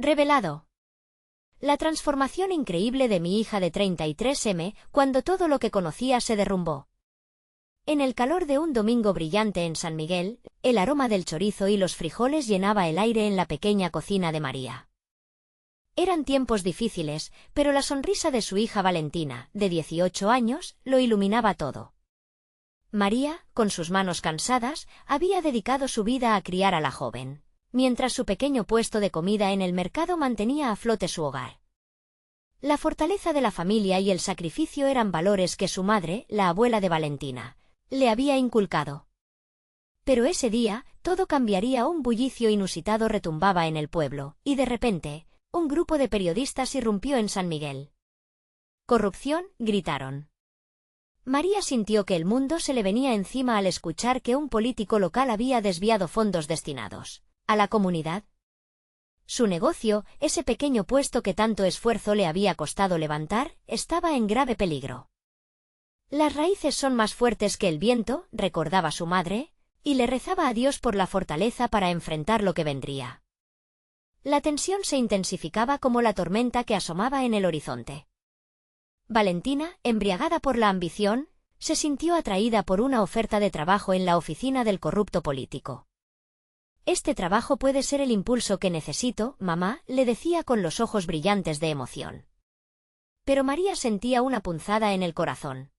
Revelado. La transformación increíble de mi hija de 33M, cuando todo lo que conocía se derrumbó. En el calor de un domingo brillante en San Miguel, el aroma del chorizo y los frijoles llenaba el aire en la pequeña cocina de María. Eran tiempos difíciles, pero la sonrisa de su hija Valentina, de 18 años, lo iluminaba todo. María, con sus manos cansadas, había dedicado su vida a criar a la joven, mientras su pequeño puesto de comida en el mercado mantenía a flote su hogar. La fortaleza de la familia y el sacrificio eran valores que su madre, la abuela de Valentina, le había inculcado. Pero ese día, todo cambiaría. Un bullicio inusitado retumbaba en el pueblo, y de repente, un grupo de periodistas irrumpió en San Miguel. «¡Corrupción!», gritaron. María sintió que el mundo se le venía encima al escuchar que un político local había desviado fondos destinados a la comunidad. Su negocio, ese pequeño puesto que tanto esfuerzo le había costado levantar, estaba en grave peligro. Las raíces son más fuertes que el viento, recordaba su madre, y le rezaba a Dios por la fortaleza para enfrentar lo que vendría. La tensión se intensificaba como la tormenta que asomaba en el horizonte. Valentina, embriagada por la ambición, se sintió atraída por una oferta de trabajo en la oficina del corrupto político. «Este trabajo puede ser el impulso que necesito, mamá», le decía con los ojos brillantes de emoción. Pero María sentía una punzada en el corazón.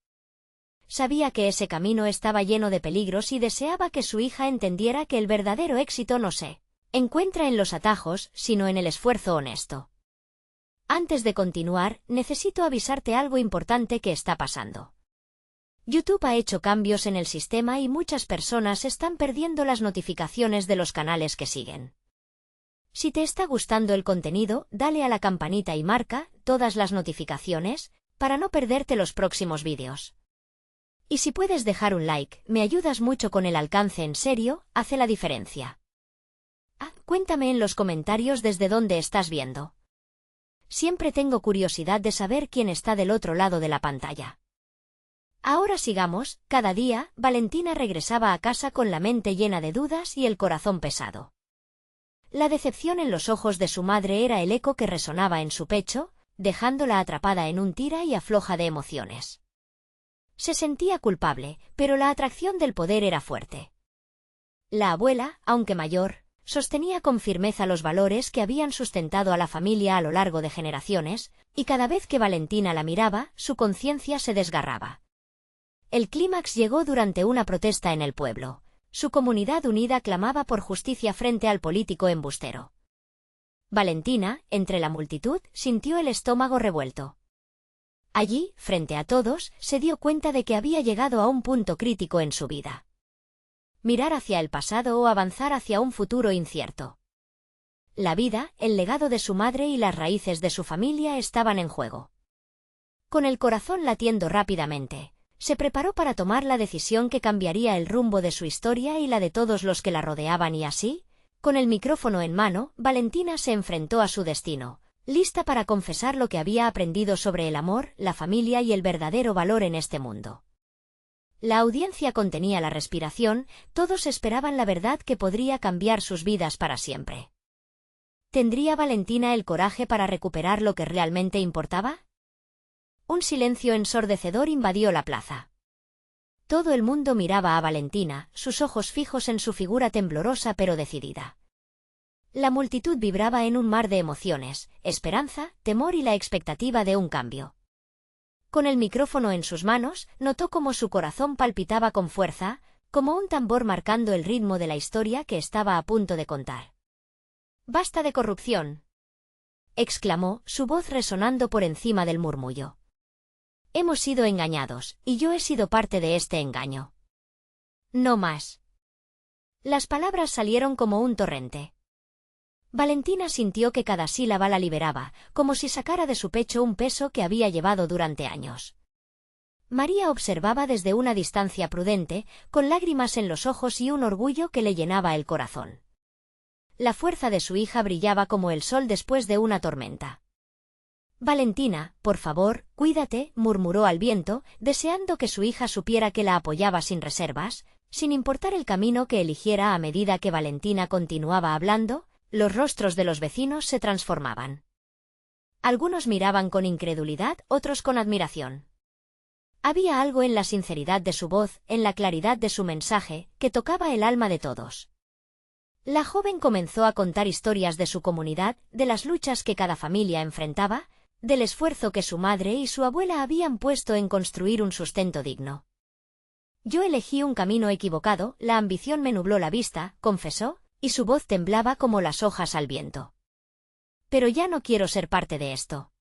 Sabía que ese camino estaba lleno de peligros y deseaba que su hija entendiera que el verdadero éxito no se encuentra en los atajos, sino en el esfuerzo honesto. «Antes de continuar, necesito avisarte algo importante que está pasando. YouTube ha hecho cambios en el sistema y muchas personas están perdiendo las notificaciones de los canales que siguen. Si te está gustando el contenido, dale a la campanita y marca todas las notificaciones para no perderte los próximos vídeos. Y si puedes dejar un like, me ayudas mucho con el alcance. En serio, hace la diferencia. Cuéntame en los comentarios desde dónde estás viendo. Siempre tengo curiosidad de saber quién está del otro lado de la pantalla. Ahora sigamos. Cada día, Valentina regresaba a casa con la mente llena de dudas y el corazón pesado. La decepción en los ojos de su madre era el eco que resonaba en su pecho, dejándola atrapada en un tira y afloja de emociones. Se sentía culpable, pero la atracción del poder era fuerte. La abuela, aunque mayor, sostenía con firmeza los valores que habían sustentado a la familia a lo largo de generaciones, y cada vez que Valentina la miraba, su conciencia se desgarraba. El clímax llegó durante una protesta en el pueblo. Su comunidad unida clamaba por justicia frente al político embustero. Valentina, entre la multitud, sintió el estómago revuelto. Allí, frente a todos, se dio cuenta de que había llegado a un punto crítico en su vida. Mirar hacia el pasado o avanzar hacia un futuro incierto. La vida, el legado de su madre y las raíces de su familia estaban en juego. Con el corazón latiendo rápidamente, se preparó para tomar la decisión que cambiaría el rumbo de su historia y la de todos los que la rodeaban y así, con el micrófono en mano, Valentina se enfrentó a su destino, lista para confesar lo que había aprendido sobre el amor, la familia y el verdadero valor en este mundo. La audiencia contenía la respiración, todos esperaban la verdad que podría cambiar sus vidas para siempre. ¿Tendría Valentina el coraje para recuperar lo que realmente importaba? Un silencio ensordecedor invadió la plaza. Todo el mundo miraba a Valentina, sus ojos fijos en su figura temblorosa pero decidida. La multitud vibraba en un mar de emociones, esperanza, temor y la expectativa de un cambio. Con el micrófono en sus manos, notó cómo su corazón palpitaba con fuerza, como un tambor marcando el ritmo de la historia que estaba a punto de contar. «¡Basta de corrupción!», exclamó, su voz resonando por encima del murmullo. «Hemos sido engañados, y yo he sido parte de este engaño. No más». Las palabras salieron como un torrente. Valentina sintió que cada sílaba la liberaba, como si sacara de su pecho un peso que había llevado durante años. María observaba desde una distancia prudente, con lágrimas en los ojos y un orgullo que le llenaba el corazón. La fuerza de su hija brillaba como el sol después de una tormenta. «Valentina, por favor, cuídate», murmuró al viento, deseando que su hija supiera que la apoyaba sin reservas, sin importar el camino que eligiera. A medida que Valentina continuaba hablando, los rostros de los vecinos se transformaban. Algunos miraban con incredulidad, otros con admiración. Había algo en la sinceridad de su voz, en la claridad de su mensaje, que tocaba el alma de todos. La joven comenzó a contar historias de su comunidad, de las luchas que cada familia enfrentaba, del esfuerzo que su madre y su abuela habían puesto en construir un sustento digno. Yo elegí un camino equivocado, la ambición me nubló la vista, confesó, y su voz temblaba como las hojas al viento. Pero ya no quiero ser parte de esto.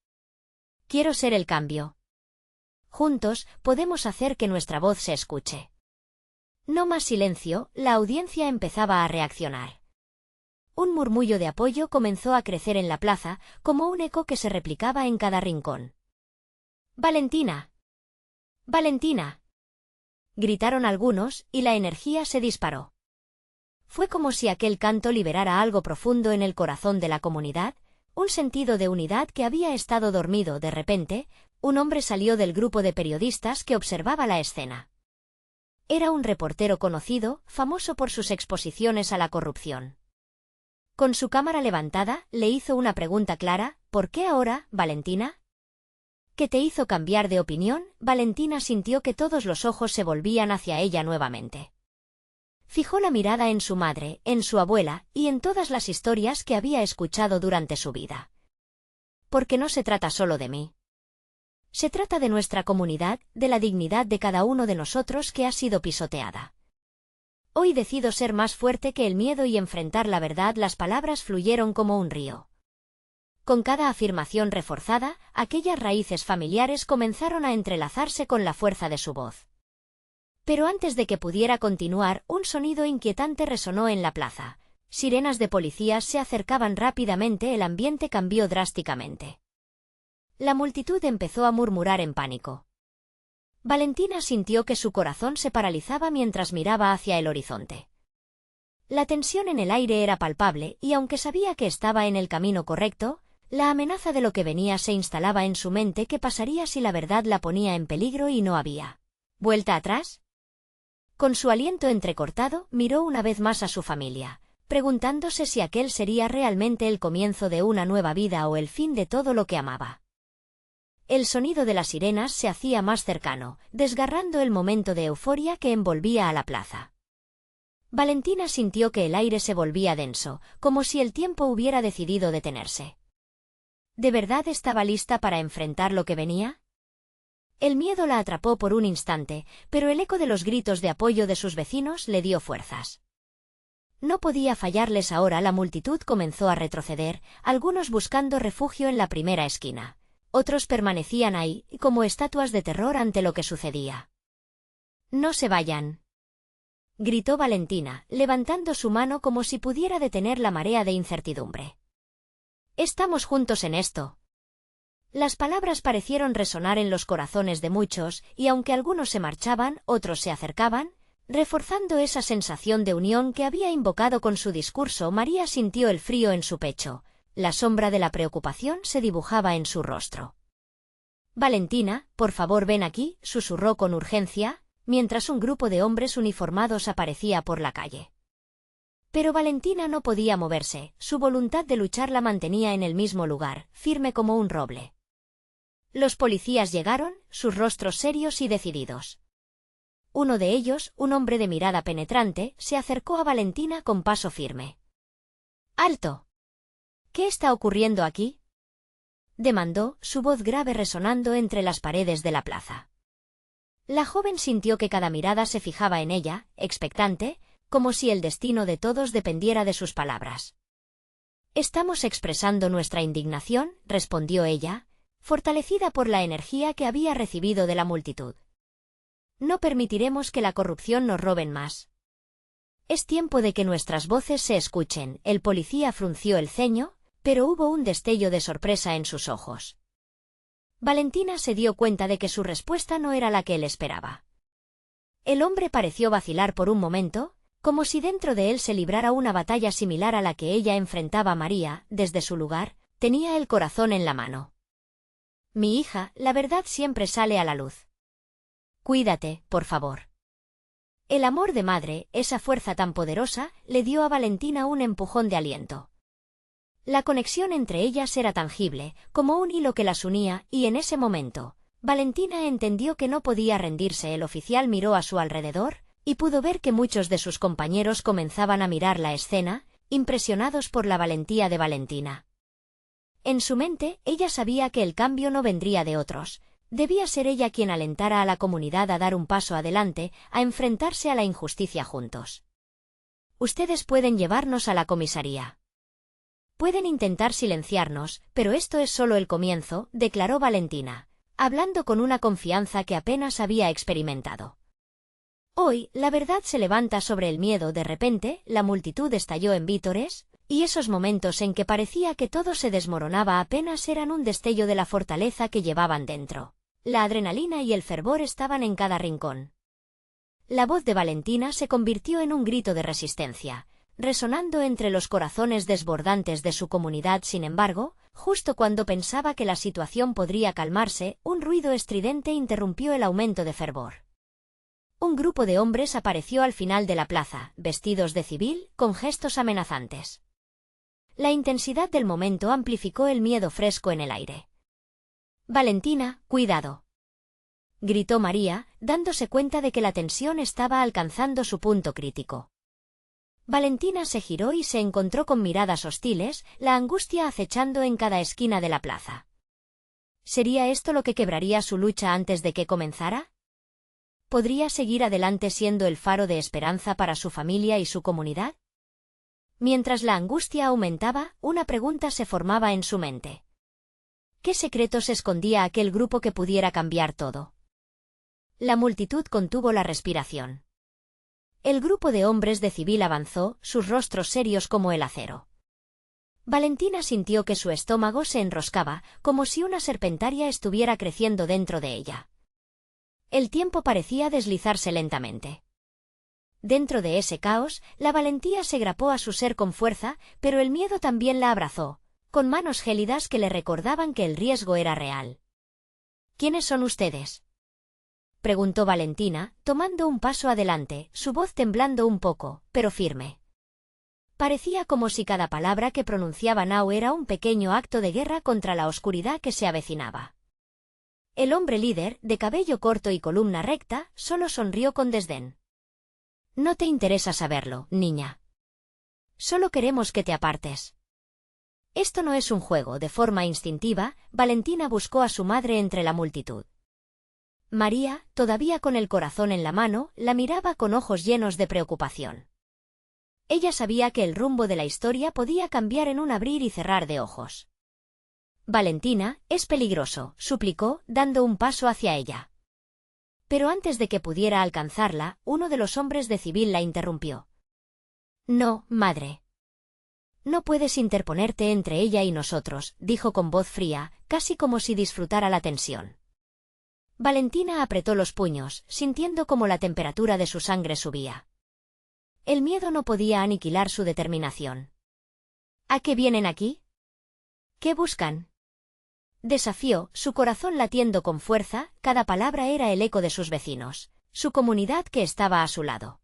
Quiero ser el cambio. Juntos, podemos hacer que nuestra voz se escuche. No más silencio, la audiencia empezaba a reaccionar. Un murmullo de apoyo comenzó a crecer en la plaza, como un eco que se replicaba en cada rincón. ¡Valentina! ¡Valentina!, gritaron algunos, y la energía se disparó. Fue como si aquel canto liberara algo profundo en el corazón de la comunidad, un sentido de unidad que había estado dormido. De repente, un hombre salió del grupo de periodistas que observaba la escena. Era un reportero conocido, famoso por sus exposiciones a la corrupción. Con su cámara levantada, le hizo una pregunta clara: ¿por qué ahora, Valentina? ¿Qué te hizo cambiar de opinión? Valentina sintió que todos los ojos se volvían hacia ella nuevamente. Fijó la mirada en su madre, en su abuela, y en todas las historias que había escuchado durante su vida. Porque no se trata solo de mí. Se trata de nuestra comunidad, de la dignidad de cada uno de nosotros que ha sido pisoteada. Hoy decido ser más fuerte que el miedo y enfrentar la verdad. Las palabras fluyeron como un río. Con cada afirmación reforzada, aquellas raíces familiares comenzaron a entrelazarse con la fuerza de su voz. Pero antes de que pudiera continuar, un sonido inquietante resonó en la plaza. Sirenas de policías se acercaban rápidamente, el ambiente cambió drásticamente. La multitud empezó a murmurar en pánico. Valentina sintió que su corazón se paralizaba mientras miraba hacia el horizonte. La tensión en el aire era palpable, y aunque sabía que estaba en el camino correcto, la amenaza de lo que venía se instalaba en su mente. ¿Qué pasaría si la verdad la ponía en peligro y no había vuelta atrás? Con su aliento entrecortado, miró una vez más a su familia, preguntándose si aquel sería realmente el comienzo de una nueva vida o el fin de todo lo que amaba. El sonido de las sirenas se hacía más cercano, desgarrando el momento de euforia que envolvía a la plaza. Valentina sintió que el aire se volvía denso, como si el tiempo hubiera decidido detenerse. ¿De verdad estaba lista para enfrentar lo que venía? El miedo la atrapó por un instante, pero el eco de los gritos de apoyo de sus vecinos le dio fuerzas. No podía fallarles ahora. La multitud comenzó a retroceder, algunos buscando refugio en la primera esquina. Otros permanecían ahí, como estatuas de terror ante lo que sucedía. «No se vayan», gritó Valentina, levantando su mano como si pudiera detener la marea de incertidumbre. «Estamos juntos en esto». Las palabras parecieron resonar en los corazones de muchos, y aunque algunos se marchaban, otros se acercaban, reforzando esa sensación de unión que había invocado con su discurso. María sintió el frío en su pecho, la sombra de la preocupación se dibujaba en su rostro. «Valentina, por favor ven aquí», susurró con urgencia, mientras un grupo de hombres uniformados aparecía por la calle. Pero Valentina no podía moverse, su voluntad de luchar la mantenía en el mismo lugar, firme como un roble. Los policías llegaron, sus rostros serios y decididos. Uno de ellos, un hombre de mirada penetrante, se acercó a Valentina con paso firme. «¡Alto! ¿Qué está ocurriendo aquí?», demandó, su voz grave resonando entre las paredes de la plaza. La joven sintió que cada mirada se fijaba en ella, expectante, como si el destino de todos dependiera de sus palabras. «Estamos expresando nuestra indignación», respondió ella, fortalecida por la energía que había recibido de la multitud. «No permitiremos que la corrupción nos roben más. Es tiempo de que nuestras voces se escuchen». El policía frunció el ceño, pero hubo un destello de sorpresa en sus ojos. Valentina se dio cuenta de que su respuesta no era la que él esperaba. El hombre pareció vacilar por un momento, como si dentro de él se librara una batalla similar a la que ella enfrentaba a María. Desde su lugar, tenía el corazón en la mano. «Mi hija, la verdad siempre sale a la luz. Cuídate, por favor». El amor de madre, esa fuerza tan poderosa, le dio a Valentina un empujón de aliento. La conexión entre ellas era tangible, como un hilo que las unía, y en ese momento, Valentina entendió que no podía rendirse. El oficial miró a su alrededor, y pudo ver que muchos de sus compañeros comenzaban a mirar la escena, impresionados por la valentía de Valentina. En su mente, ella sabía que el cambio no vendría de otros. Debía ser ella quien alentara a la comunidad a dar un paso adelante, a enfrentarse a la injusticia juntos. Ustedes pueden llevarnos a la comisaría. Pueden intentar silenciarnos, pero esto es solo el comienzo, declaró Valentina, hablando con una confianza que apenas había experimentado. Hoy, la verdad se levanta sobre el miedo. De repente, la multitud estalló en vítores, y esos momentos en que parecía que todo se desmoronaba apenas eran un destello de la fortaleza que llevaban dentro. La adrenalina y el fervor estaban en cada rincón. La voz de Valentina se convirtió en un grito de resistencia, resonando entre los corazones desbordantes de su comunidad. Sin embargo, justo cuando pensaba que la situación podría calmarse, un ruido estridente interrumpió el aumento de fervor. Un grupo de hombres apareció al final de la plaza, vestidos de civil, con gestos amenazantes. La intensidad del momento amplificó el miedo fresco en el aire. «Valentina, cuidado», gritó María, dándose cuenta de que la tensión estaba alcanzando su punto crítico. Valentina se giró y se encontró con miradas hostiles, la angustia acechando en cada esquina de la plaza. ¿Sería esto lo que quebraría su lucha antes de que comenzara? ¿Podría seguir adelante siendo el faro de esperanza para su familia y su comunidad? Mientras la angustia aumentaba, una pregunta se formaba en su mente. ¿Qué secretos escondía aquel grupo que pudiera cambiar todo? La multitud contuvo la respiración. El grupo de hombres de civil avanzó, sus rostros serios como el acero. Valentina sintió que su estómago se enroscaba, como si una serpentaria estuviera creciendo dentro de ella. El tiempo parecía deslizarse lentamente. Dentro de ese caos, la valentía se grapó a su ser con fuerza, pero el miedo también la abrazó, con manos gélidas que le recordaban que el riesgo era real. ¿Quiénes son ustedes?, preguntó Valentina, tomando un paso adelante, su voz temblando un poco, pero firme. Parecía como si cada palabra que pronunciaba Now era un pequeño acto de guerra contra la oscuridad que se avecinaba. El hombre líder, de cabello corto y columna recta, solo sonrió con desdén. No te interesa saberlo, niña. Solo queremos que te apartes. Esto no es un juego. De forma instintiva, Valentina buscó a su madre entre la multitud. María, todavía con el corazón en la mano, la miraba con ojos llenos de preocupación. Ella sabía que el rumbo de la historia podía cambiar en un abrir y cerrar de ojos. Valentina, es peligroso, suplicó, dando un paso hacia ella. Pero antes de que pudiera alcanzarla, uno de los hombres de civil la interrumpió. No, madre. No puedes interponerte entre ella y nosotros, dijo con voz fría, casi como si disfrutara la tensión. Valentina apretó los puños, sintiendo como la temperatura de su sangre subía. El miedo no podía aniquilar su determinación. ¿A qué vienen aquí? ¿Qué buscan? Desafió, su corazón latiendo con fuerza. Cada palabra era el eco de sus vecinos, su comunidad que estaba a su lado.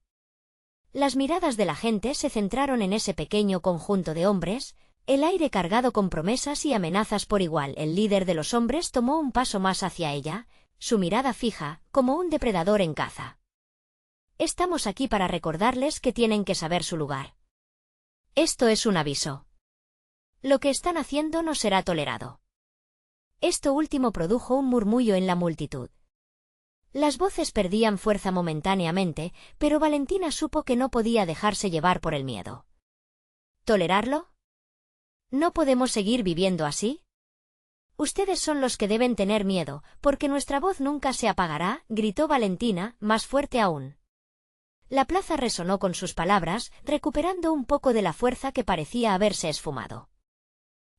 Las miradas de la gente se centraron en ese pequeño conjunto de hombres, el aire cargado con promesas y amenazas por igual. El líder de los hombres tomó un paso más hacia ella, su mirada fija, como un depredador en caza. Estamos aquí para recordarles que tienen que saber su lugar. Esto es un aviso. Lo que están haciendo no será tolerado. Esto último produjo un murmullo en la multitud. Las voces perdían fuerza momentáneamente, pero Valentina supo que no podía dejarse llevar por el miedo. ¿Tolerarlo? ¿No podemos seguir viviendo así? Ustedes son los que deben tener miedo, porque nuestra voz nunca se apagará, gritó Valentina, más fuerte aún. La plaza resonó con sus palabras, recuperando un poco de la fuerza que parecía haberse esfumado.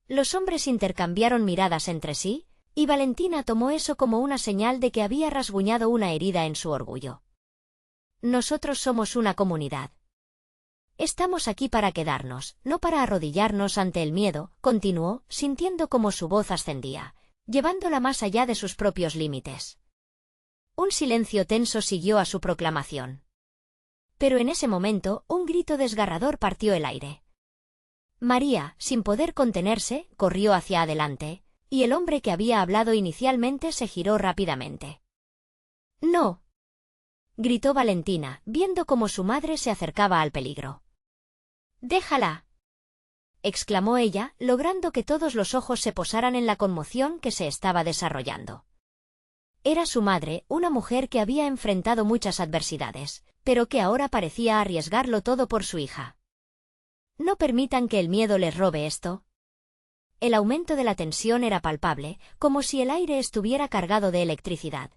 Los hombres intercambiaron miradas entre sí, y Valentina tomó eso como una señal de que había rasguñado una herida en su orgullo. Nosotros somos una comunidad. Estamos aquí para quedarnos, no para arrodillarnos ante el miedo, continuó, sintiendo cómo su voz ascendía, llevándola más allá de sus propios límites. Un silencio tenso siguió a su proclamación. Pero en ese momento, un grito desgarrador partió el aire. María, sin poder contenerse, corrió hacia adelante, y el hombre que había hablado inicialmente se giró rápidamente. «¡No!», gritó Valentina, viendo cómo su madre se acercaba al peligro. «¡Déjala!», exclamó ella, logrando que todos los ojos se posaran en la conmoción que se estaba desarrollando. Era su madre, una mujer que había enfrentado muchas adversidades, pero que ahora parecía arriesgarlo todo por su hija. No permitan que el miedo les robe esto. El aumento de la tensión era palpable, como si el aire estuviera cargado de electricidad.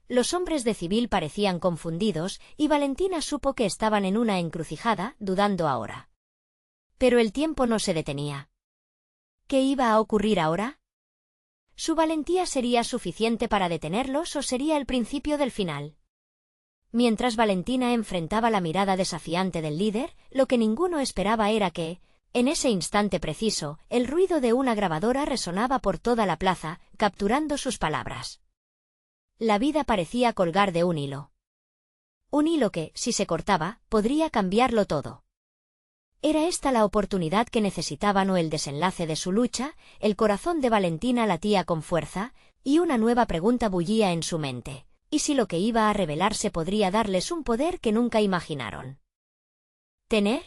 Los hombres de civil parecían confundidos, y Valentina supo que estaban en una encrucijada, dudando ahora. Pero el tiempo no se detenía. ¿Qué iba a ocurrir ahora? ¿Su valentía sería suficiente para detenerlos o sería el principio del final? Mientras Valentina enfrentaba la mirada desafiante del líder, lo que ninguno esperaba era que, en ese instante preciso, el ruido de una grabadora resonaba por toda la plaza, capturando sus palabras. La vida parecía colgar de un hilo. Un hilo que, si se cortaba, podría cambiarlo todo. ¿Era esta la oportunidad que necesitaban o el desenlace de su lucha? El corazón de Valentina latía con fuerza, y una nueva pregunta bullía en su mente. ¿Y si lo que iba a revelarse podría darles un poder que nunca imaginaron? ¿Tener?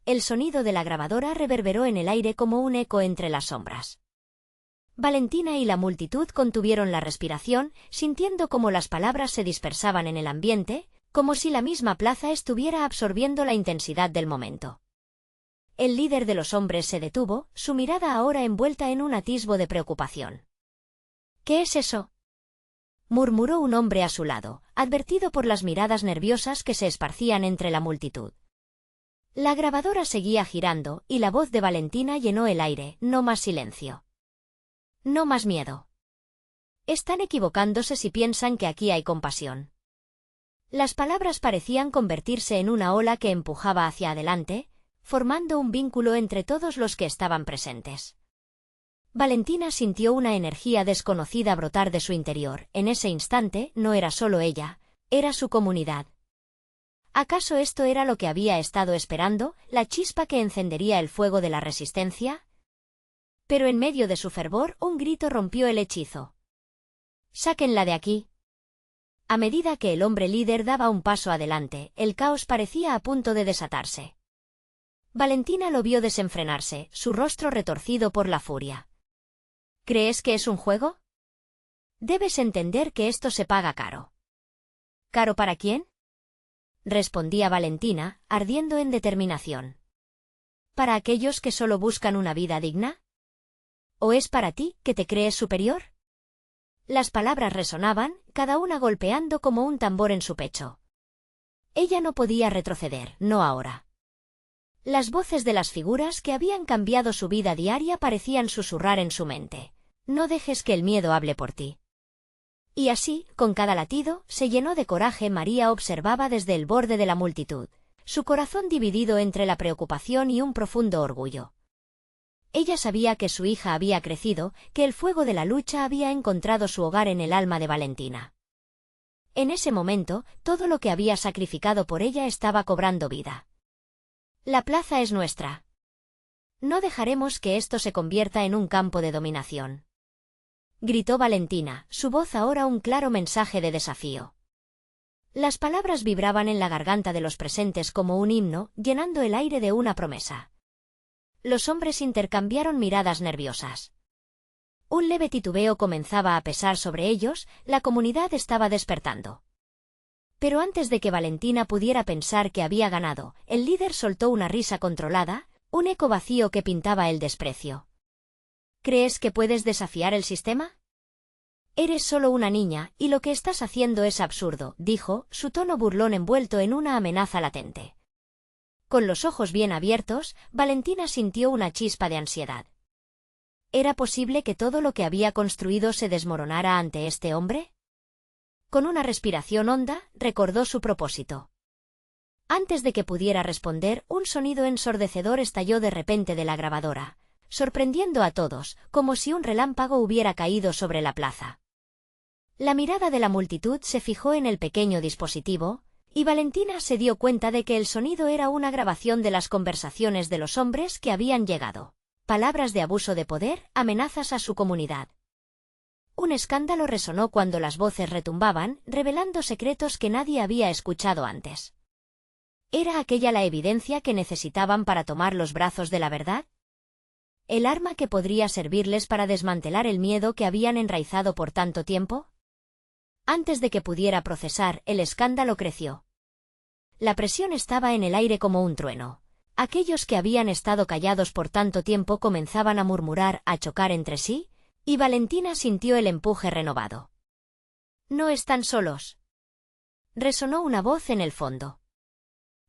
El sonido de la grabadora reverberó en el aire como un eco entre las sombras. Valentina y la multitud contuvieron la respiración, sintiendo cómo las palabras se dispersaban en el ambiente, como si la misma plaza estuviera absorbiendo la intensidad del momento. El líder de los hombres se detuvo, su mirada ahora envuelta en un atisbo de preocupación. «¿Qué es eso?», murmuró un hombre a su lado, advertido por las miradas nerviosas que se esparcían entre la multitud. La grabadora seguía girando, y la voz de Valentina llenó el aire. «No más silencio. No más miedo. Están equivocándose si piensan que aquí hay compasión». Las palabras parecían convertirse en una ola que empujaba hacia adelante, formando un vínculo entre todos los que estaban presentes. Valentina sintió una energía desconocida brotar de su interior. En ese instante, no era solo ella, era su comunidad. ¿Acaso esto era lo que había estado esperando, la chispa que encendería el fuego de la resistencia? Pero en medio de su fervor, un grito rompió el hechizo. «¡Sáquenla de aquí!». A medida que el hombre líder daba un paso adelante, el caos parecía a punto de desatarse. Valentina lo vio desenfrenarse, su rostro retorcido por la furia. «¿Crees que es un juego? Debes entender que esto se paga caro». «¿Caro para quién?», respondía Valentina, ardiendo en determinación. «¿Para aquellos que solo buscan una vida digna? ¿O es para ti, que te crees superior?». Las palabras resonaban, cada una golpeando como un tambor en su pecho. Ella no podía retroceder, no ahora. Las voces de las figuras que habían cambiado su vida diaria parecían susurrar en su mente. «No dejes que el miedo hable por ti». Y así, con cada latido, se llenó de coraje. María observaba desde el borde de la multitud, su corazón dividido entre la preocupación y un profundo orgullo. Ella sabía que su hija había crecido, que el fuego de la lucha había encontrado su hogar en el alma de Valentina. En ese momento, todo lo que había sacrificado por ella estaba cobrando vida. «La plaza es nuestra. No dejaremos que esto se convierta en un campo de dominación», gritó Valentina, su voz ahora un claro mensaje de desafío. Las palabras vibraban en la garganta de los presentes como un himno, llenando el aire de una promesa. Los hombres intercambiaron miradas nerviosas. Un leve titubeo comenzaba a pesar sobre ellos, la comunidad estaba despertando. Pero antes de que Valentina pudiera pensar que había ganado, el líder soltó una risa controlada, un eco vacío que pintaba el desprecio. «¿Crees que puedes desafiar el sistema? Eres solo una niña, y lo que estás haciendo es absurdo», dijo, su tono burlón envuelto en una amenaza latente. Con los ojos bien abiertos, Valentina sintió una chispa de ansiedad. ¿Era posible que todo lo que había construido se desmoronara ante este hombre? Con una respiración honda, recordó su propósito. Antes de que pudiera responder, un sonido ensordecedor estalló de repente de la grabadora, sorprendiendo a todos, como si un relámpago hubiera caído sobre la plaza. La mirada de la multitud se fijó en el pequeño dispositivo, y Valentina se dio cuenta de que el sonido era una grabación de las conversaciones de los hombres que habían llegado. Palabras de abuso de poder, amenazas a su comunidad. Un escándalo resonó cuando las voces retumbaban, revelando secretos que nadie había escuchado antes. ¿Era aquella la evidencia que necesitaban para tomar los brazos de la verdad? ¿El arma que podría servirles para desmantelar el miedo que habían enraizado por tanto tiempo? Antes de que pudiera procesar, el escándalo creció. La presión estaba en el aire como un trueno. Aquellos que habían estado callados por tanto tiempo comenzaban a murmurar, a chocar entre sí, y Valentina sintió el empuje renovado. «No están solos», resonó una voz en el fondo.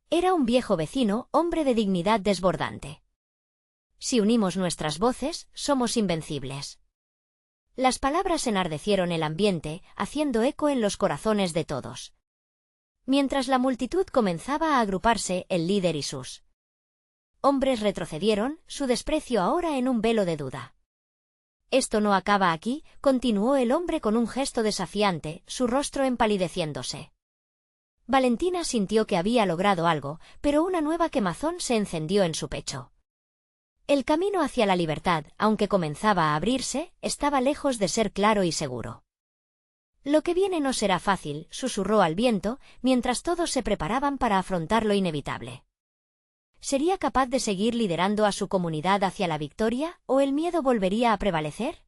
Era un viejo vecino, hombre de dignidad desbordante. «Si unimos nuestras voces, somos invencibles». Las palabras enardecieron el ambiente, haciendo eco en los corazones de todos. Mientras la multitud comenzaba a agruparse, el líder y sus hombres retrocedieron, su desprecio ahora en un velo de duda. «Esto no acaba aquí», continuó el hombre con un gesto desafiante, su rostro empalideciéndose. Valentina sintió que había logrado algo, pero una nueva quemazón se encendió en su pecho. El camino hacia la libertad, aunque comenzaba a abrirse, estaba lejos de ser claro y seguro. «Lo que viene no será fácil», susurró al viento, mientras todos se preparaban para afrontar lo inevitable. ¿Sería capaz de seguir liderando a su comunidad hacia la victoria, o el miedo volvería a prevalecer?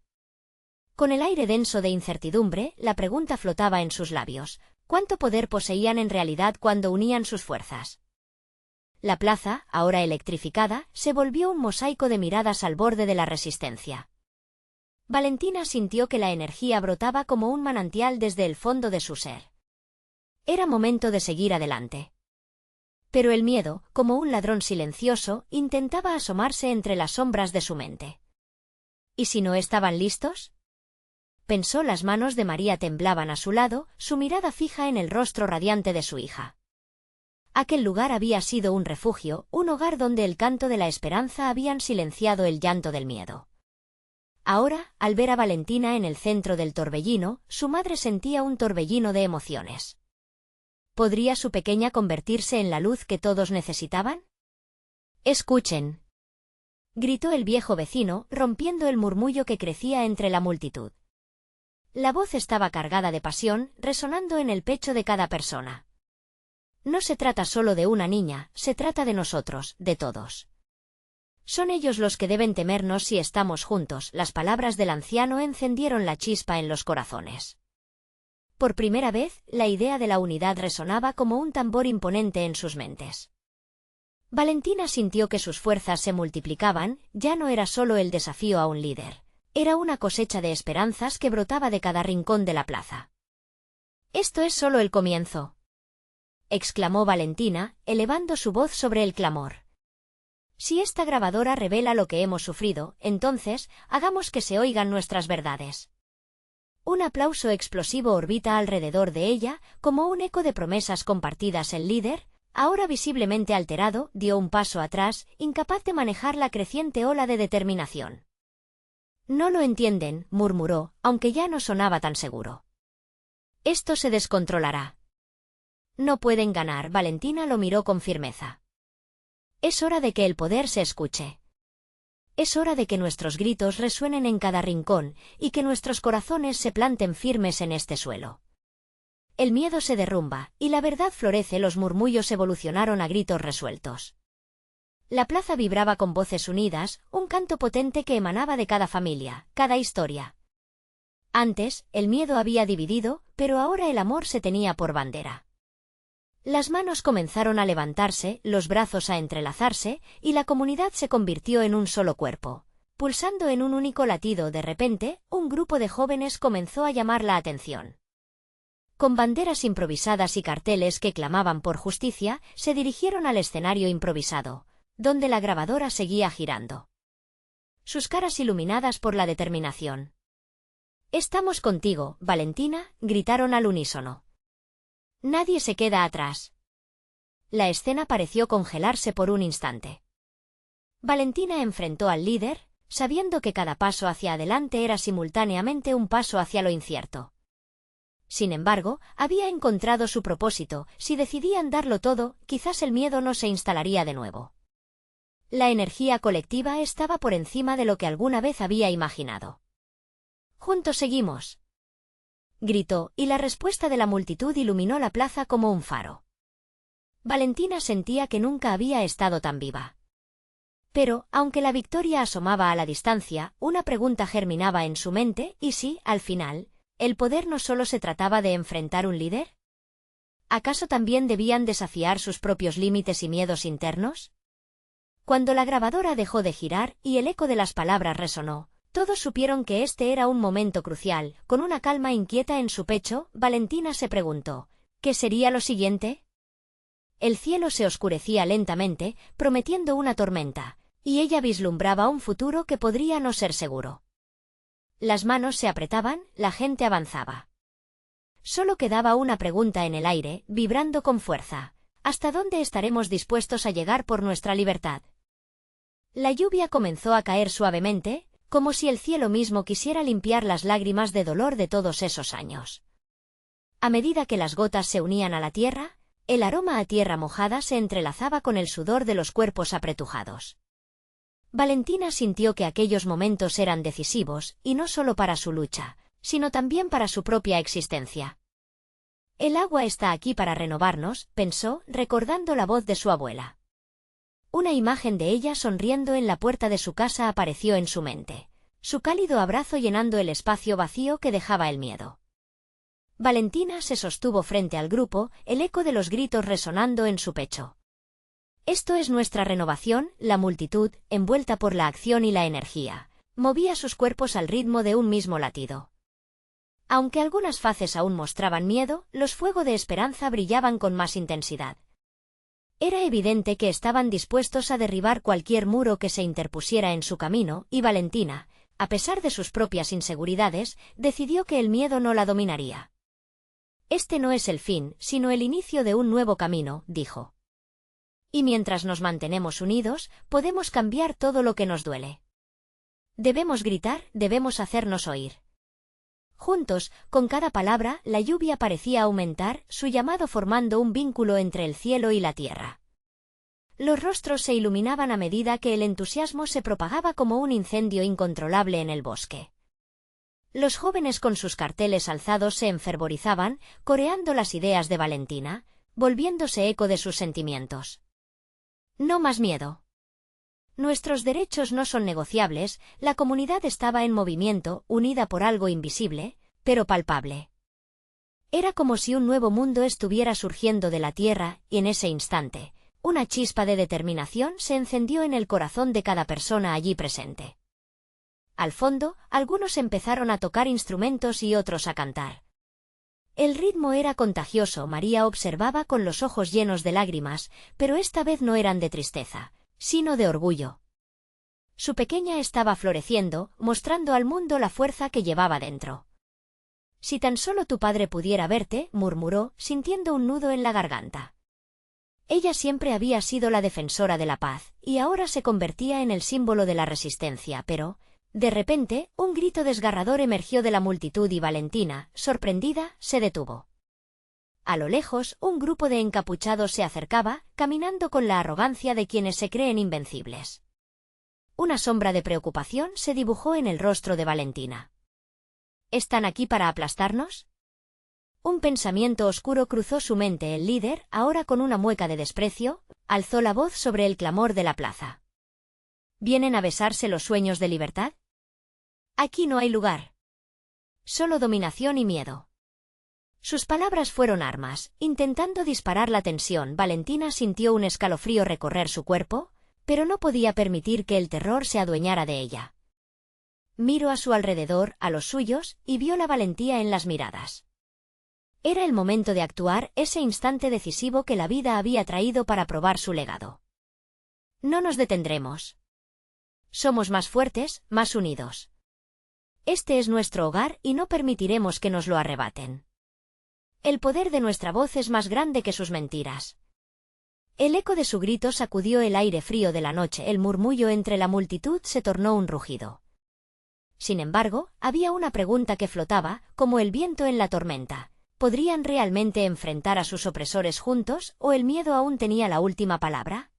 Con el aire denso de incertidumbre, la pregunta flotaba en sus labios. ¿Cuánto poder poseían en realidad cuando unían sus fuerzas? La plaza, ahora electrificada, se volvió un mosaico de miradas al borde de la resistencia. Valentina sintió que la energía brotaba como un manantial desde el fondo de su ser. Era momento de seguir adelante. Pero el miedo, como un ladrón silencioso, intentaba asomarse entre las sombras de su mente. ¿Y si no estaban listos? Pensó. Las manos de María temblaban a su lado, su mirada fija en el rostro radiante de su hija. Aquel lugar había sido un refugio, un hogar donde el canto de la esperanza habían silenciado el llanto del miedo. Ahora, al ver a Valentina en el centro del torbellino, su madre sentía un torbellino de emociones. ¿Podría su pequeña convertirse en la luz que todos necesitaban? «Escuchen», gritó el viejo vecino, rompiendo el murmullo que crecía entre la multitud. La voz estaba cargada de pasión, resonando en el pecho de cada persona. «No se trata solo de una niña, se trata de nosotros, de todos. Son ellos los que deben temernos si estamos juntos». Las palabras del anciano encendieron la chispa en los corazones. Por primera vez, la idea de la unidad resonaba como un tambor imponente en sus mentes. Valentina sintió que sus fuerzas se multiplicaban, ya no era solo el desafío a un líder. Era una cosecha de esperanzas que brotaba de cada rincón de la plaza. «Esto es solo el comienzo», exclamó Valentina, elevando su voz sobre el clamor. «Si esta grabadora revela lo que hemos sufrido, entonces, hagamos que se oigan nuestras verdades». Un aplauso explosivo orbita alrededor de ella, como un eco de promesas compartidas. El líder, ahora visiblemente alterado, dio un paso atrás, incapaz de manejar la creciente ola de determinación. «No lo entienden», murmuró, aunque ya no sonaba tan seguro. «Esto se descontrolará. No pueden ganar». Valentina lo miró con firmeza. «Es hora de que el poder se escuche. Es hora de que nuestros gritos resuenen en cada rincón, y que nuestros corazones se planten firmes en este suelo. El miedo se derrumba, y la verdad florece». Los murmullos evolucionaron a gritos resueltos. La plaza vibraba con voces unidas, un canto potente que emanaba de cada familia, cada historia. Antes, el miedo había dividido, pero ahora el amor se tenía por bandera. Las manos comenzaron a levantarse, los brazos a entrelazarse, y la comunidad se convirtió en un solo cuerpo. Pulsando en un único latido. De repente, un grupo de jóvenes comenzó a llamar la atención. Con banderas improvisadas y carteles que clamaban por justicia, se dirigieron al escenario improvisado, donde la grabadora seguía girando. Sus caras iluminadas por la determinación. «Estamos contigo, Valentina», gritaron al unísono. «Nadie se queda atrás». La escena pareció congelarse por un instante. Valentina enfrentó al líder, sabiendo que cada paso hacia adelante era simultáneamente un paso hacia lo incierto. Sin embargo, había encontrado su propósito. Si decidían darlo todo, quizás el miedo no se instalaría de nuevo. La energía colectiva estaba por encima de lo que alguna vez había imaginado. «Juntos seguimos», gritó, y la respuesta de la multitud iluminó la plaza como un faro. Valentina sentía que nunca había estado tan viva. Pero, aunque la victoria asomaba a la distancia, una pregunta germinaba en su mente: ¿y si, al final, el poder no solo se trataba de enfrentar un líder? ¿Acaso también debían desafiar sus propios límites y miedos internos? Cuando la grabadora dejó de girar y el eco de las palabras resonó, todos supieron que este era un momento crucial. Con una calma inquieta en su pecho, Valentina se preguntó: ¿qué sería lo siguiente? El cielo se oscurecía lentamente, prometiendo una tormenta, y ella vislumbraba un futuro que podría no ser seguro. Las manos se apretaban, la gente avanzaba. Solo quedaba una pregunta en el aire, vibrando con fuerza: ¿hasta dónde estaremos dispuestos a llegar por nuestra libertad? La lluvia comenzó a caer suavemente, como si el cielo mismo quisiera limpiar las lágrimas de dolor de todos esos años. A medida que las gotas se unían a la tierra, el aroma a tierra mojada se entrelazaba con el sudor de los cuerpos apretujados. Valentina sintió que aquellos momentos eran decisivos, y no solo para su lucha, sino también para su propia existencia. El agua está aquí para renovarnos, pensó, recordando la voz de su abuela. Una imagen de ella sonriendo en la puerta de su casa apareció en su mente, su cálido abrazo llenando el espacio vacío que dejaba el miedo. Valentina se sostuvo frente al grupo, el eco de los gritos resonando en su pecho. Esto es nuestra renovación. La multitud, envuelta por la acción y la energía, movía sus cuerpos al ritmo de un mismo latido. Aunque algunas faces aún mostraban miedo, los fuegos de esperanza brillaban con más intensidad. Era evidente que estaban dispuestos a derribar cualquier muro que se interpusiera en su camino, y Valentina, a pesar de sus propias inseguridades, decidió que el miedo no la dominaría. Este no es el fin, sino el inicio de un nuevo camino, dijo. Y mientras nos mantenemos unidos, podemos cambiar todo lo que nos duele. Debemos gritar, debemos hacernos oír. Juntos, con cada palabra, la lluvia parecía aumentar, su llamado formando un vínculo entre el cielo y la tierra. Los rostros se iluminaban a medida que el entusiasmo se propagaba como un incendio incontrolable en el bosque. Los jóvenes con sus carteles alzados se enfervorizaban, coreando las ideas de Valentina, volviéndose eco de sus sentimientos. No más miedo. Nuestros derechos no son negociables. La comunidad estaba en movimiento, unida por algo invisible, pero palpable. Era como si un nuevo mundo estuviera surgiendo de la tierra, y en ese instante, una chispa de determinación se encendió en el corazón de cada persona allí presente. Al fondo, algunos empezaron a tocar instrumentos y otros a cantar. El ritmo era contagioso. María observaba con los ojos llenos de lágrimas, pero esta vez no eran de tristeza, sino de orgullo. Su pequeña estaba floreciendo, mostrando al mundo la fuerza que llevaba dentro. «Si tan solo tu padre pudiera verte», murmuró, sintiendo un nudo en la garganta. Ella siempre había sido la defensora de la paz, y ahora se convertía en el símbolo de la resistencia, pero, de repente, un grito desgarrador emergió de la multitud y Valentina, sorprendida, se detuvo. A lo lejos, un grupo de encapuchados se acercaba, caminando con la arrogancia de quienes se creen invencibles. Una sombra de preocupación se dibujó en el rostro de Valentina. ¿Están aquí para aplastarnos? Un pensamiento oscuro cruzó su mente. El líder, ahora con una mueca de desprecio, alzó la voz sobre el clamor de la plaza. ¿Vienen a besarse los sueños de libertad? Aquí no hay lugar. Solo dominación y miedo. Sus palabras fueron armas, intentando disparar la tensión. Valentina sintió un escalofrío recorrer su cuerpo, pero no podía permitir que el terror se adueñara de ella. Miró a su alrededor, a los suyos, y vio la valentía en las miradas. Era el momento de actuar, ese instante decisivo que la vida había traído para probar su legado. No nos detendremos. Somos más fuertes, más unidos. Este es nuestro hogar y no permitiremos que nos lo arrebaten. El poder de nuestra voz es más grande que sus mentiras. El eco de su grito sacudió el aire frío de la noche. El murmullo entre la multitud se tornó un rugido. Sin embargo, había una pregunta que flotaba, como el viento en la tormenta. ¿podrían realmente enfrentar a sus opresores juntos, o el miedo aún tenía la última palabra?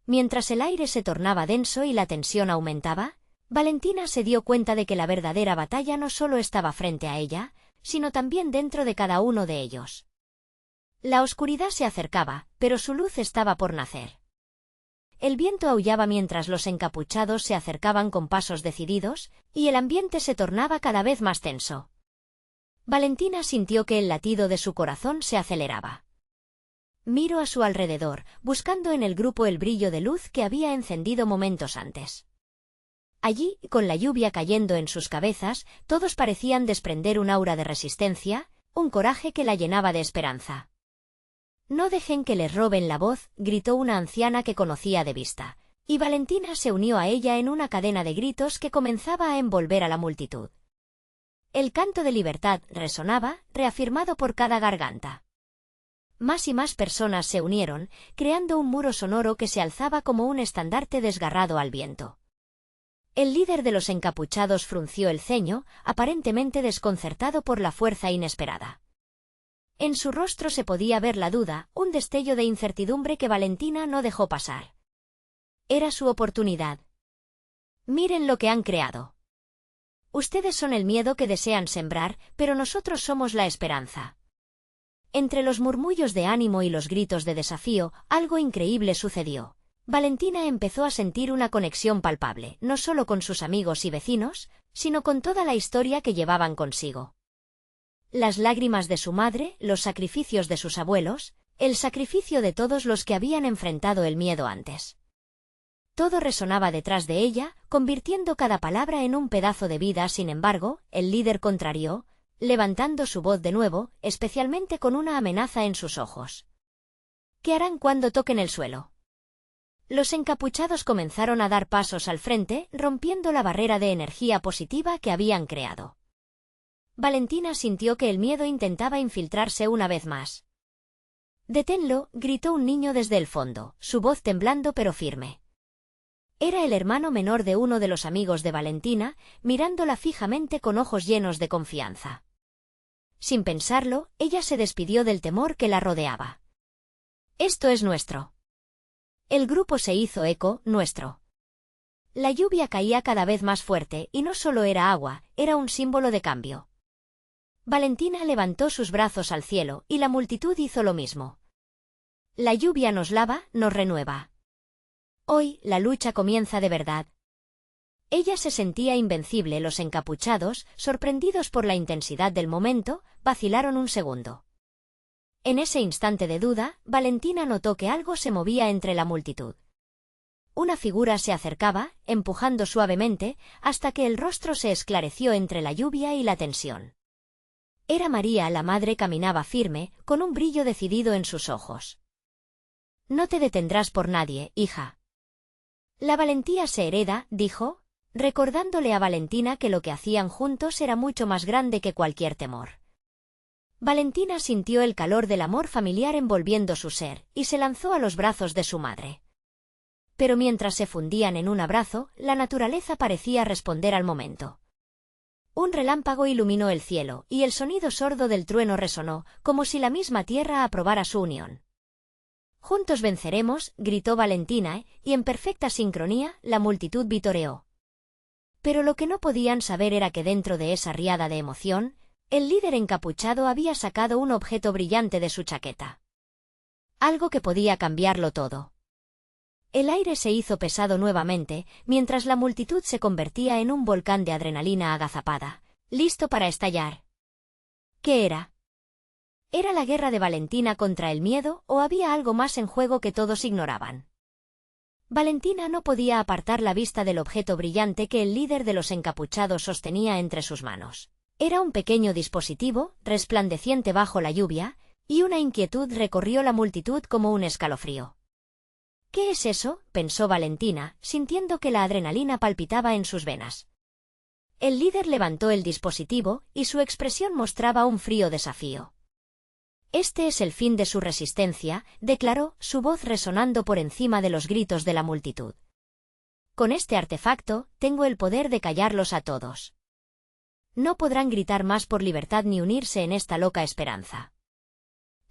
Mientras el aire se tornaba denso y la tensión aumentaba, Valentina se dio cuenta de que la verdadera batalla no solo estaba frente a ella, sino también dentro de cada uno de ellos. La oscuridad se acercaba, pero su luz estaba por nacer. El viento aullaba mientras los encapuchados se acercaban con pasos decididos, y el ambiente se tornaba cada vez más tenso. Valentina sintió que el latido de su corazón se aceleraba. Miró a su alrededor, buscando en el grupo el brillo de luz que había encendido momentos antes. Allí, con la lluvia cayendo en sus cabezas, todos parecían desprender un aura de resistencia, un coraje que la llenaba de esperanza. «No dejen que les roben la voz», gritó una anciana que conocía de vista, y Valentina se unió a ella en una cadena de gritos que comenzaba a envolver a la multitud. El canto de libertad resonaba, reafirmado por cada garganta. Más y más personas se unieron, creando un muro sonoro que se alzaba como un estandarte desgarrado al viento. El líder de los encapuchados frunció el ceño, aparentemente desconcertado por la fuerza inesperada. En su rostro se podía ver la duda, un destello de incertidumbre que Valentina no dejó pasar. Era su oportunidad. «Miren lo que han creado. Ustedes son el miedo que desean sembrar, pero nosotros somos la esperanza». Entre los murmullos de ánimo y los gritos de desafío, algo increíble sucedió. Valentina empezó a sentir una conexión palpable, no solo con sus amigos y vecinos, sino con toda la historia que llevaban consigo. Las lágrimas de su madre, los sacrificios de sus abuelos, el sacrificio de todos los que habían enfrentado el miedo antes. Todo resonaba detrás de ella, convirtiendo cada palabra en un pedazo de vida. Sin embargo, el líder contrarió, levantando su voz de nuevo, especialmente con una amenaza en sus ojos. «¿Qué harán cuando toquen el suelo?». Los encapuchados comenzaron a dar pasos al frente, rompiendo la barrera de energía positiva que habían creado. Valentina sintió que el miedo intentaba infiltrarse una vez más. «Deténlo», gritó un niño desde el fondo, su voz temblando pero firme. Era el hermano menor de uno de los amigos de Valentina, mirándola fijamente con ojos llenos de confianza. Sin pensarlo, ella se despidió del temor que la rodeaba. «Esto es nuestro». El grupo se hizo eco, nuestro. La lluvia caía cada vez más fuerte, y no solo era agua, era un símbolo de cambio. Valentina levantó sus brazos al cielo, y la multitud hizo lo mismo. La lluvia nos lava, nos renueva. Hoy, la lucha comienza de verdad. Ella se sentía invencible. Los encapuchados, sorprendidos por la intensidad del momento, vacilaron un segundo. En ese instante de duda, Valentina notó que algo se movía entre la multitud. Una figura se acercaba, empujando suavemente, hasta que el rostro se esclareció entre la lluvia y la tensión. Era María, la madre. Caminaba firme, con un brillo decidido en sus ojos. «No te detendrás por nadie, hija». «La valentía se hereda», dijo, recordándole a Valentina que lo que hacían juntos era mucho más grande que cualquier temor. Valentina sintió el calor del amor familiar envolviendo su ser, y se lanzó a los brazos de su madre. Pero mientras se fundían en un abrazo, la naturaleza parecía responder al momento. Un relámpago iluminó el cielo, y el sonido sordo del trueno resonó, como si la misma tierra aprobara su unión. «Juntos venceremos», gritó Valentina, y en perfecta sincronía, la multitud vitoreó. Pero lo que no podían saber era que dentro de esa riada de emoción, el líder encapuchado había sacado un objeto brillante de su chaqueta. Algo que podía cambiarlo todo. El aire se hizo pesado nuevamente, mientras la multitud se convertía en un volcán de adrenalina agazapada, listo para estallar. ¿Qué era? ¿Era la guerra de Valentina contra el miedo, o había algo más en juego que todos ignoraban? Valentina no podía apartar la vista del objeto brillante que el líder de los encapuchados sostenía entre sus manos. Era un pequeño dispositivo, resplandeciente bajo la lluvia, y una inquietud recorrió la multitud como un escalofrío. «¿Qué es eso?», pensó Valentina, sintiendo que la adrenalina palpitaba en sus venas. El líder levantó el dispositivo, y su expresión mostraba un frío desafío. «Este es el fin de su resistencia», declaró, su voz resonando por encima de los gritos de la multitud. «Con este artefacto, tengo el poder de callarlos a todos». No podrán gritar más por libertad ni unirse en esta loca esperanza.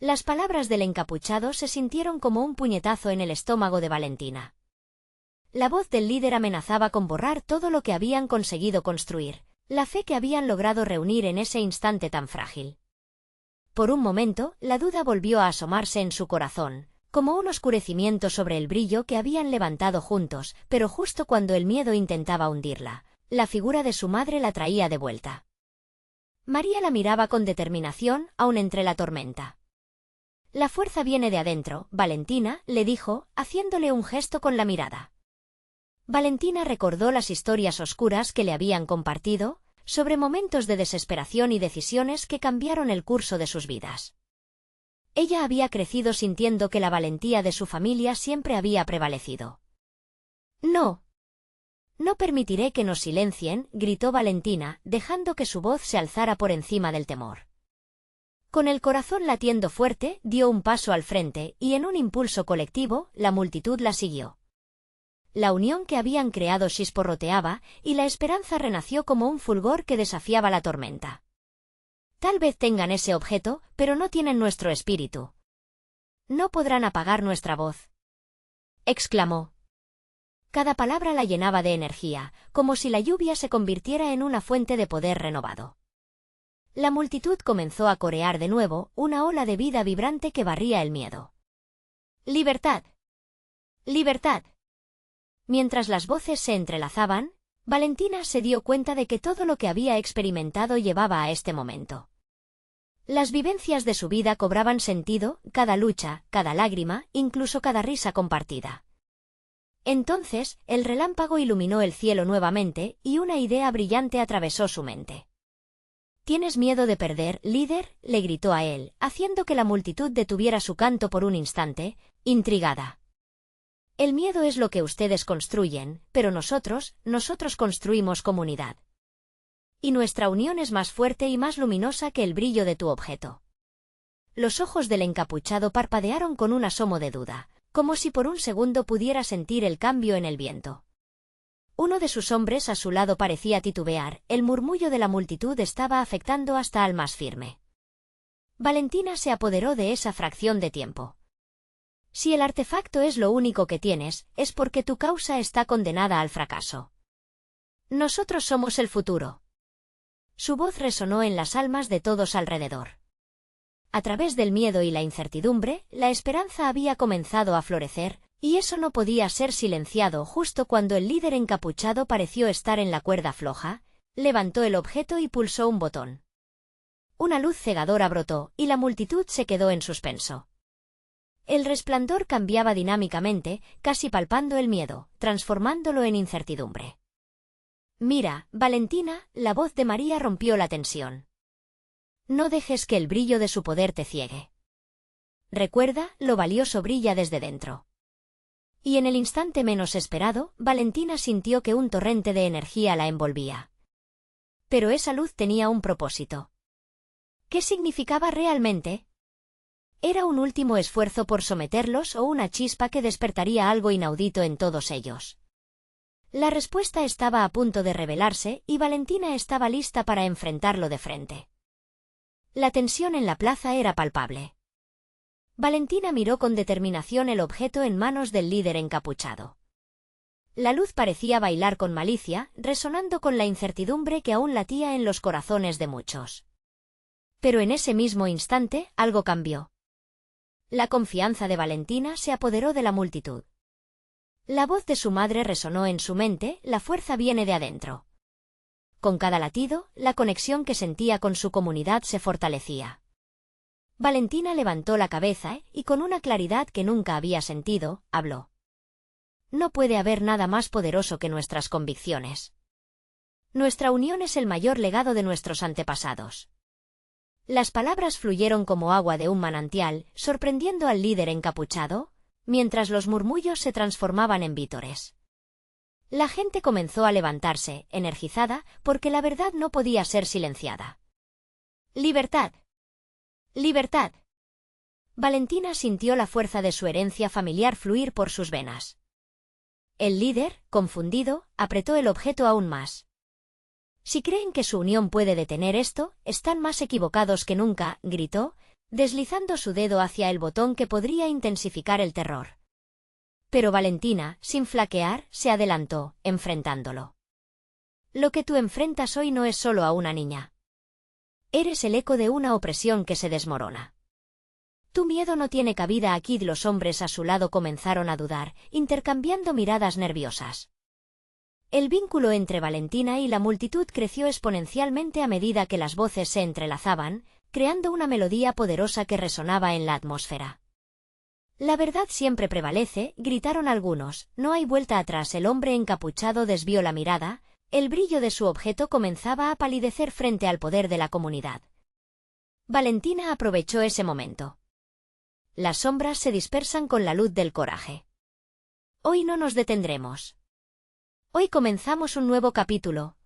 Las palabras del encapuchado se sintieron como un puñetazo en el estómago de Valentina. La voz del líder amenazaba con borrar todo lo que habían conseguido construir, la fe que habían logrado reunir en ese instante tan frágil. Por un momento, la duda volvió a asomarse en su corazón, como un oscurecimiento sobre el brillo que habían levantado juntos, pero justo cuando el miedo intentaba hundirla, la figura de su madre la traía de vuelta. María la miraba con determinación, aun entre la tormenta. La fuerza viene de adentro, Valentina, le dijo, haciéndole un gesto con la mirada. Valentina recordó las historias oscuras que le habían compartido, sobre momentos de desesperación y decisiones que cambiaron el curso de sus vidas. Ella había crecido sintiendo que la valentía de su familia siempre había prevalecido. «No. No permitiré que nos silencien», gritó Valentina, dejando que su voz se alzara por encima del temor. Con el corazón latiendo fuerte, dio un paso al frente, y en un impulso colectivo, la multitud la siguió. La unión que habían creado chisporroteaba, y la esperanza renació como un fulgor que desafiaba la tormenta. Tal vez tengan ese objeto, pero no tienen nuestro espíritu. No podrán apagar nuestra voz, exclamó. Cada palabra la llenaba de energía, como si la lluvia se convirtiera en una fuente de poder renovado. La multitud comenzó a corear de nuevo, una ola de vida vibrante que barría el miedo. «¡Libertad! ¡Libertad!». Mientras las voces se entrelazaban, Valentina se dio cuenta de que todo lo que había experimentado llevaba a este momento. Las vivencias de su vida cobraban sentido, cada lucha, cada lágrima, incluso cada risa compartida. Entonces, el relámpago iluminó el cielo nuevamente, y una idea brillante atravesó su mente. «¿Tienes miedo de perder, líder?», le gritó a él, haciendo que la multitud detuviera su canto por un instante, intrigada. «El miedo es lo que ustedes construyen, pero nosotros construimos comunidad. Y nuestra unión es más fuerte y más luminosa que el brillo de tu objeto». Los ojos del encapuchado parpadearon con un asomo de duda, como si por un segundo pudiera sentir el cambio en el viento. Uno de sus hombres a su lado parecía titubear, el murmullo de la multitud estaba afectando hasta al más firme. Valentina se apoderó de esa fracción de tiempo. «Si el artefacto es lo único que tienes, es porque tu causa está condenada al fracaso. Nosotros somos el futuro». Su voz resonó en las almas de todos alrededor. A través del miedo y la incertidumbre, la esperanza había comenzado a florecer, y eso no podía ser silenciado. Justo cuando el líder encapuchado pareció estar en la cuerda floja, levantó el objeto y pulsó un botón. Una luz cegadora brotó, y la multitud se quedó en suspenso. El resplandor cambiaba dinámicamente, casi palpando el miedo, transformándolo en incertidumbre. «Mira, Valentina», la voz de María rompió la tensión. «No dejes que el brillo de su poder te ciegue. Recuerda, lo valioso brilla desde dentro». Y en el instante menos esperado, Valentina sintió que un torrente de energía la envolvía. Pero esa luz tenía un propósito. ¿Qué significaba realmente? ¿Era un último esfuerzo por someterlos o una chispa que despertaría algo inaudito en todos ellos? La respuesta estaba a punto de revelarse, y Valentina estaba lista para enfrentarlo de frente. La tensión en la plaza era palpable. Valentina miró con determinación el objeto en manos del líder encapuchado. La luz parecía bailar con malicia, resonando con la incertidumbre que aún latía en los corazones de muchos. Pero en ese mismo instante, algo cambió. La confianza de Valentina se apoderó de la multitud. La voz de su madre resonó en su mente, la fuerza viene de adentro. Con cada latido, la conexión que sentía con su comunidad se fortalecía. Valentina levantó la cabeza y con una claridad que nunca había sentido, habló. «No puede haber nada más poderoso que nuestras convicciones. Nuestra unión es el mayor legado de nuestros antepasados». Las palabras fluyeron como agua de un manantial, sorprendiendo al líder encapuchado, mientras los murmullos se transformaban en vítores. La gente comenzó a levantarse, energizada, porque la verdad no podía ser silenciada. «¡Libertad! ¡Libertad!». Valentina sintió la fuerza de su herencia familiar fluir por sus venas. El líder, confundido, apretó el objeto aún más. Si creen que su unión puede detener esto, están más equivocados que nunca, gritó, deslizando su dedo hacia el botón que podría intensificar el terror. Pero Valentina, sin flaquear, se adelantó, enfrentándolo. Lo que tú enfrentas hoy no es solo a una niña. Eres el eco de una opresión que se desmorona. Tu miedo no tiene cabida aquí. Los hombres a su lado comenzaron a dudar, intercambiando miradas nerviosas. El vínculo entre Valentina y la multitud creció exponencialmente a medida que las voces se entrelazaban, creando una melodía poderosa que resonaba en la atmósfera. La verdad siempre prevalece, gritaron algunos, no hay vuelta atrás. El hombre encapuchado desvió la mirada, el brillo de su objeto comenzaba a palidecer frente al poder de la comunidad. Valentina aprovechó ese momento. Las sombras se dispersan con la luz del coraje. Hoy no nos detendremos. Hoy comenzamos un nuevo capítulo.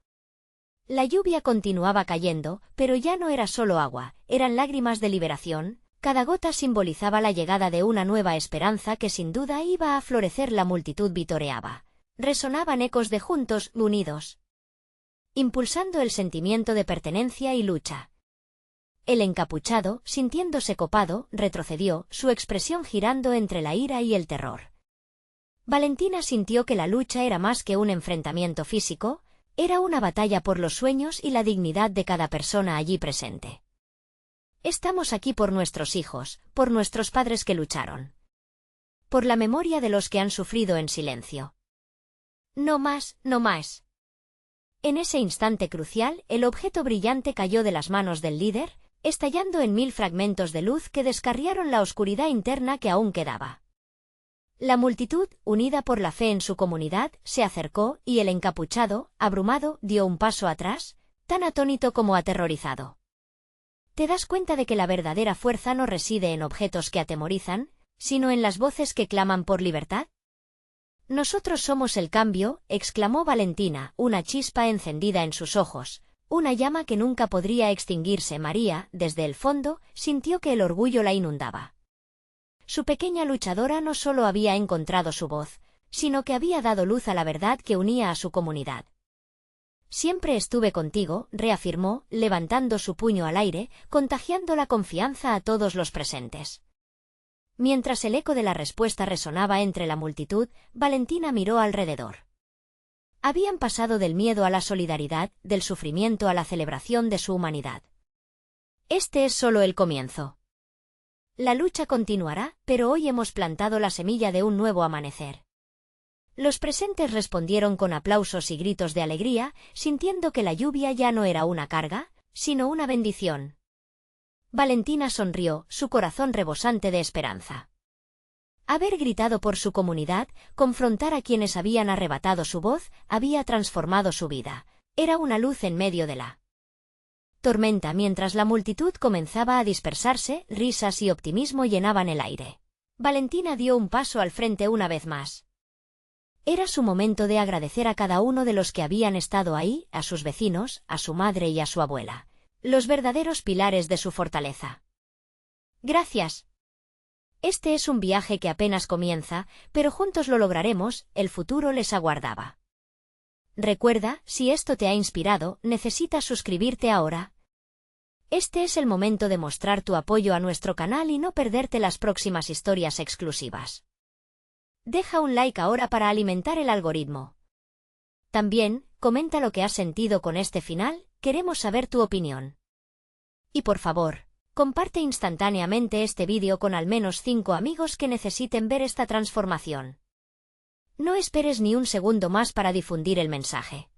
La lluvia continuaba cayendo, pero ya no era solo agua, eran lágrimas de liberación. Cada gota simbolizaba la llegada de una nueva esperanza que sin duda iba a florecer. La multitud vitoreaba. Resonaban ecos de juntos, unidos, impulsando el sentimiento de pertenencia y lucha. El encapuchado, sintiéndose copado, retrocedió, su expresión girando entre la ira y el terror. Valentina sintió que la lucha era más que un enfrentamiento físico, era una batalla por los sueños y la dignidad de cada persona allí presente. Estamos aquí por nuestros hijos, por nuestros padres que lucharon. Por la memoria de los que han sufrido en silencio. No más, no más. En ese instante crucial, el objeto brillante cayó de las manos del líder, estallando en 1000 fragmentos de luz que descarriaron la oscuridad interna que aún quedaba. La multitud, unida por la fe en su comunidad, se acercó y el encapuchado, abrumado, dio un paso atrás, tan atónito como aterrorizado. ¿Te das cuenta de que la verdadera fuerza no reside en objetos que atemorizan, sino en las voces que claman por libertad? Nosotros somos el cambio, exclamó Valentina, una chispa encendida en sus ojos, una llama que nunca podría extinguirse. María, desde el fondo, sintió que el orgullo la inundaba. Su pequeña luchadora no solo había encontrado su voz, sino que había dado luz a la verdad que unía a su comunidad. Siempre estuve contigo, reafirmó, levantando su puño al aire, contagiando la confianza a todos los presentes. Mientras el eco de la respuesta resonaba entre la multitud, Valentina miró alrededor. Habían pasado del miedo a la solidaridad, del sufrimiento a la celebración de su humanidad. Este es solo el comienzo. La lucha continuará, pero hoy hemos plantado la semilla de un nuevo amanecer. Los presentes respondieron con aplausos y gritos de alegría, sintiendo que la lluvia ya no era una carga, sino una bendición. Valentina sonrió, su corazón rebosante de esperanza. Haber gritado por su comunidad, confrontar a quienes habían arrebatado su voz, había transformado su vida. Era una luz en medio de la tormenta. Mientras la multitud comenzaba a dispersarse, risas y optimismo llenaban el aire. Valentina dio un paso al frente una vez más. Era su momento de agradecer a cada uno de los que habían estado ahí, a sus vecinos, a su madre y a su abuela. Los verdaderos pilares de su fortaleza. Gracias. Este es un viaje que apenas comienza, pero juntos lo lograremos, el futuro les aguardaba. Recuerda, si esto te ha inspirado, necesitas suscribirte ahora. Este es el momento de mostrar tu apoyo a nuestro canal y no perderte las próximas historias exclusivas. Deja un like ahora para alimentar el algoritmo. También, comenta lo que has sentido con este final, queremos saber tu opinión. Y por favor, comparte instantáneamente este vídeo con al menos 5 amigos que necesiten ver esta transformación. No esperes ni un segundo más para difundir el mensaje.